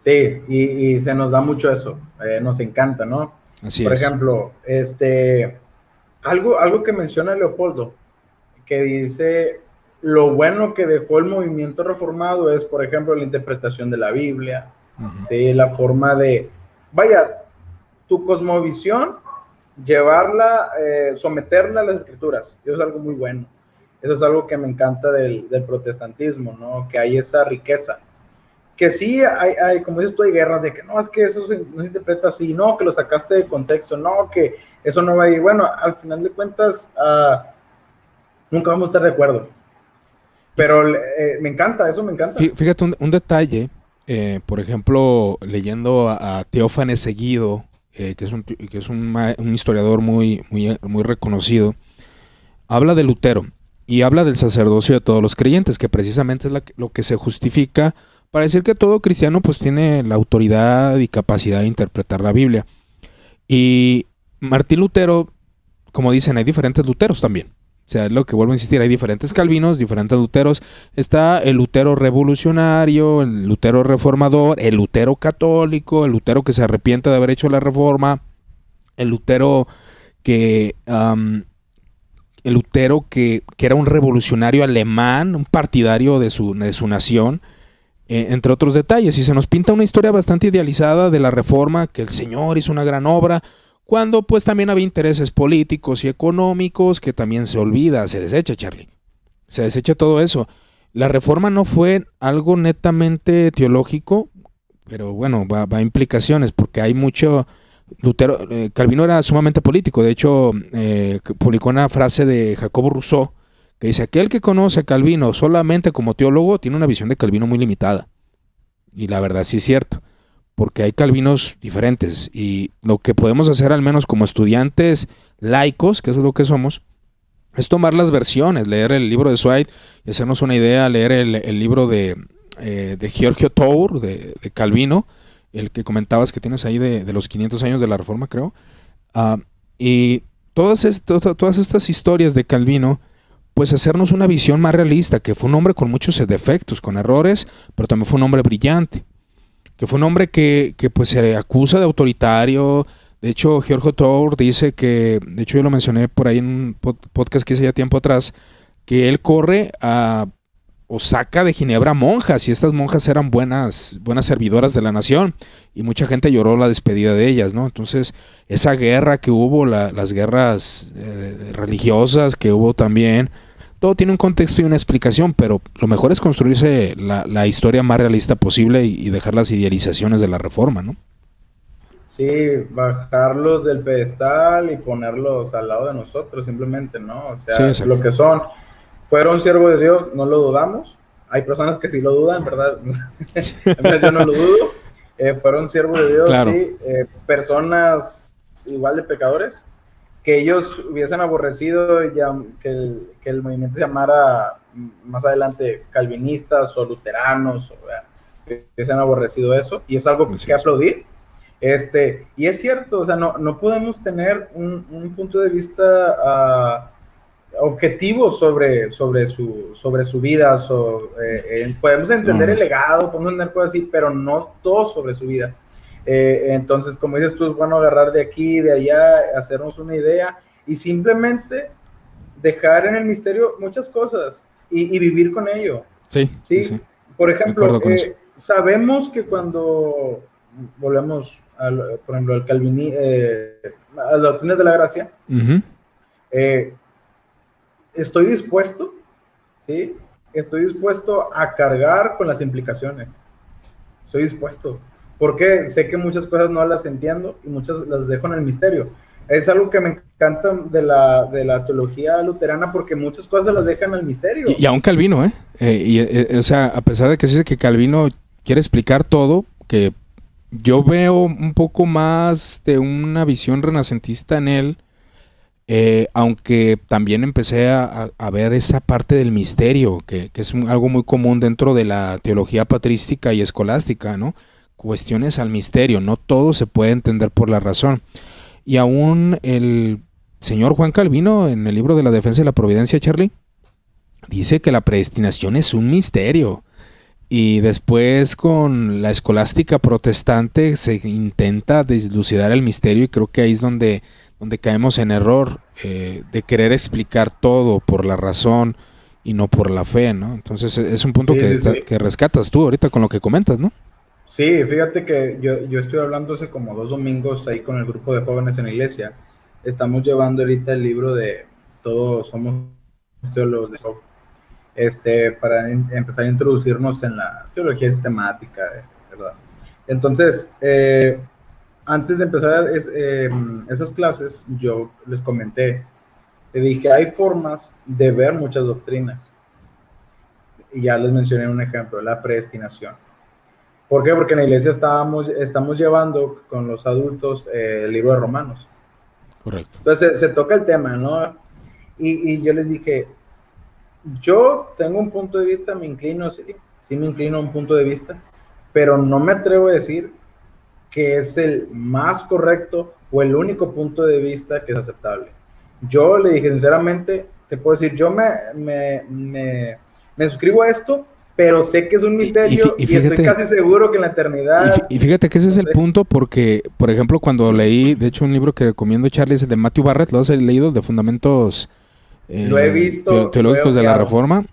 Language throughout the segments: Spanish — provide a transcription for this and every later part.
Sí, y se nos da mucho eso, nos encanta, ¿no? Así Por es. ejemplo, algo que menciona Leopoldo, que dice, lo bueno que dejó el movimiento reformado es, por ejemplo, la interpretación de la Biblia, Ujú. ¿sí? La forma de, vaya, tu cosmovisión, llevarla, someterla a las escrituras. Eso es algo muy bueno. Eso es algo que me encanta del protestantismo, ¿no? Que hay esa riqueza. Que sí, como dices tú, hay guerras de que no, es que eso no se interpreta así, no, que lo sacaste de contexto, no, que eso no va a ir. Bueno, al final de cuentas, nunca vamos a estar de acuerdo. Y Pero me encanta, eso me encanta. fíjate un detalle, por ejemplo, leyendo a Teófanes Seguido, que es un historiador muy reconocido, habla de Lutero y habla del sacerdocio de todos los creyentes, que precisamente es lo que se justifica para decir que todo cristiano pues tiene la autoridad y capacidad de interpretar la Biblia. Y Martín Lutero, como dicen, hay diferentes Luteros también. O sea, es lo que vuelvo a insistir, hay diferentes Calvinos, diferentes Luteros. Está el Lutero revolucionario, el Lutero reformador, el Lutero católico, el Lutero que se arrepiente de haber hecho la reforma, el Lutero que que era un revolucionario alemán, un partidario de su nación, entre otros detalles. Y se nos pinta una historia bastante idealizada de la reforma, que el Señor hizo una gran obra, cuando pues también había intereses políticos y económicos que también se olvida, se desecha, Charlie. Se desecha todo eso. La reforma no fue algo netamente teológico, pero bueno, va a implicaciones, porque hay mucho... Lutero, Calvino era sumamente político. De hecho, publicó una frase de Jacobo Rousseau que dice: aquel que conoce a Calvino solamente como teólogo tiene una visión de Calvino muy limitada. Y la verdad sí es cierto, porque hay Calvinos diferentes. Y lo que podemos hacer, al menos como estudiantes laicos, que eso es lo que somos, es tomar las versiones, leer el libro de Zweig y hacernos una idea, leer el libro de Giorgio Tour, de Calvino, el que comentabas que tienes ahí de los 500 años de la Reforma, creo. Uh, y todas estas historias de Calvino, pues hacernos una visión más realista, que fue un hombre con muchos defectos, con errores, pero también fue un hombre brillante, que fue un hombre que pues se acusa de autoritario. De hecho, Giorgio Tour dice que, de hecho yo lo mencioné por ahí en un podcast que hice ya tiempo atrás, que él corre a o saca de Ginebra monjas, y estas monjas eran buenas servidoras de la nación, y mucha gente lloró la despedida de ellas, ¿no? Entonces, esa guerra que hubo, las guerras religiosas que hubo también, todo tiene un contexto y una explicación, pero lo mejor es construirse la historia más realista posible y dejar las idealizaciones de la reforma, ¿no? Sí, bajarlos del pedestal y ponerlos al lado de nosotros, simplemente, ¿no? O Sí, sea, lo exacto. que son. Fueron siervos de Dios, no lo dudamos. Hay personas que sí lo dudan, ¿verdad? Al menos yo no lo dudo. Fueron siervos de Dios, Claro. sí. Personas igual de pecadores, que ellos hubiesen aborrecido ya, que el movimiento se llamara más adelante calvinistas o luteranos, que hubiesen aborrecido eso, y es algo Así que es. aplaudir. Y es cierto, o sea, no podemos tener un punto de vista objetivos sobre su vida. Podemos No, entender no el es. legado, podemos entender cosas así, pero no todo sobre su vida. Entonces, como dices tú, es bueno agarrar de aquí, de allá, hacernos una idea y simplemente dejar en el misterio muchas cosas y vivir con ello. Sí, sí, ¿Sí? sí. Por De ejemplo, acuerdo con eso. sabemos que cuando volvemos, por ejemplo, a las doctrinas de la gracia, Uh-huh. eh, estoy dispuesto, ¿sí? Estoy dispuesto a cargar con las implicaciones. Estoy dispuesto. Porque sé que muchas cosas no las entiendo y muchas las dejo en el misterio. Es algo que me encanta de la teología luterana, porque muchas cosas las dejan al misterio. Y aún Calvino, ¿eh? O sea, a pesar de que se dice que Calvino quiere explicar todo, que yo veo un poco más de una visión renacentista en él, aunque también empecé a ver esa parte del misterio, que es algo muy común dentro de la teología patrística y escolástica, ¿no? Cuestiones al misterio, no todo se puede entender por la razón. Y aún el señor Juan Calvino, en el libro de la defensa de la providencia, Charlie, dice que la predestinación es un misterio. Y después con la escolástica protestante se intenta deslucidar el misterio y creo que ahí es donde caemos en error de querer explicar todo por la razón y no por la fe, ¿no? Entonces es un punto que rescatas tú ahorita con lo que comentas, ¿no? Sí, fíjate que yo estoy hablando hace como 2 domingos ahí con el grupo de jóvenes en la iglesia. Estamos llevando ahorita el libro de Todos somos teólogos de Job, para empezar a introducirnos en la teología sistemática, ¿verdad? Entonces, antes de empezar esas clases, yo les comenté, le dije, hay formas de ver muchas doctrinas. Y ya les mencioné un ejemplo, la predestinación. ¿Por qué? Porque en la iglesia estamos llevando con los adultos el libro de Romanos. Correcto. Entonces se toca el tema, ¿no? Y yo les dije, yo tengo un punto de vista, me inclino a un punto de vista, pero no me atrevo a decir que es el más correcto o el único punto de vista que es aceptable. Yo le dije, sinceramente, te puedo decir, yo me suscribo a esto, pero sé que es un misterio y fíjate, estoy casi seguro que en la eternidad... Y fíjate que ese es el punto porque, por ejemplo, cuando leí, de hecho, un libro que recomiendo, Charlie, es el de Matthew Barrett, ¿lo has leído? De Fundamentos lo he visto, Teológicos de la Reforma.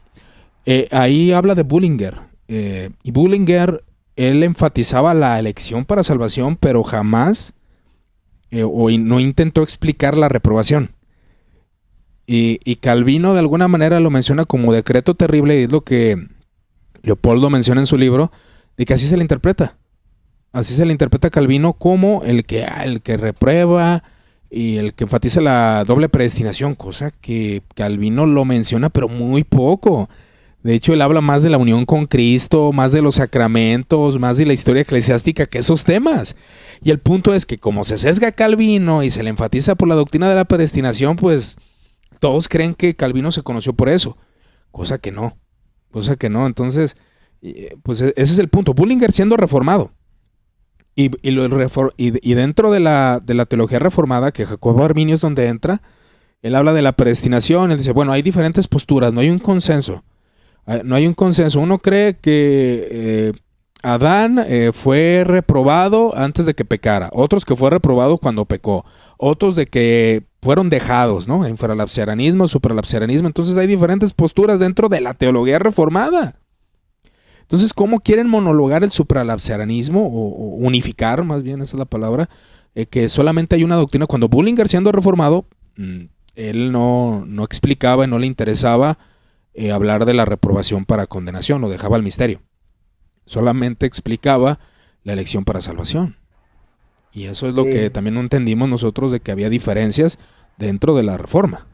Ahí habla de Bullinger. Y Bullinger, él enfatizaba la elección para salvación, pero jamás no intentó explicar la reprobación. Y Calvino de alguna manera lo menciona como decreto terrible, y es lo que Leopoldo menciona en su libro, de que así se le interpreta. Así se le interpreta a Calvino como el que reprueba y el que enfatiza la doble predestinación, cosa que Calvino lo menciona pero muy poco. De hecho, él habla más de la unión con Cristo, más de los sacramentos, más de la historia eclesiástica que esos temas. Y el punto es que como se sesga Calvino y se le enfatiza por la doctrina de la predestinación, pues todos creen que Calvino se conoció por eso, cosa que no. Entonces, pues ese es el punto. Bullinger siendo reformado y dentro de la teología reformada, que Jacobo Arminio es donde entra, él habla de la predestinación. Él dice, bueno, hay diferentes posturas, no hay un consenso. Uno cree que Adán fue reprobado antes de que pecara, otros que fue reprobado cuando pecó, otros de que fueron dejados, ¿no? Infralapsarianismo, supralapsarianismo. Entonces hay diferentes posturas dentro de la teología reformada. Entonces, ¿cómo quieren monologar el supralapsarianismo o unificar, más bien esa es la palabra, que solamente hay una doctrina? Cuando Bullinger, siendo reformado, él no explicaba y no le interesaba hablar de la reprobación para condenación, lo dejaba al misterio. Solamente explicaba la elección para salvación. Y eso es lo que también no entendimos nosotros, de que había diferencias dentro de la reforma.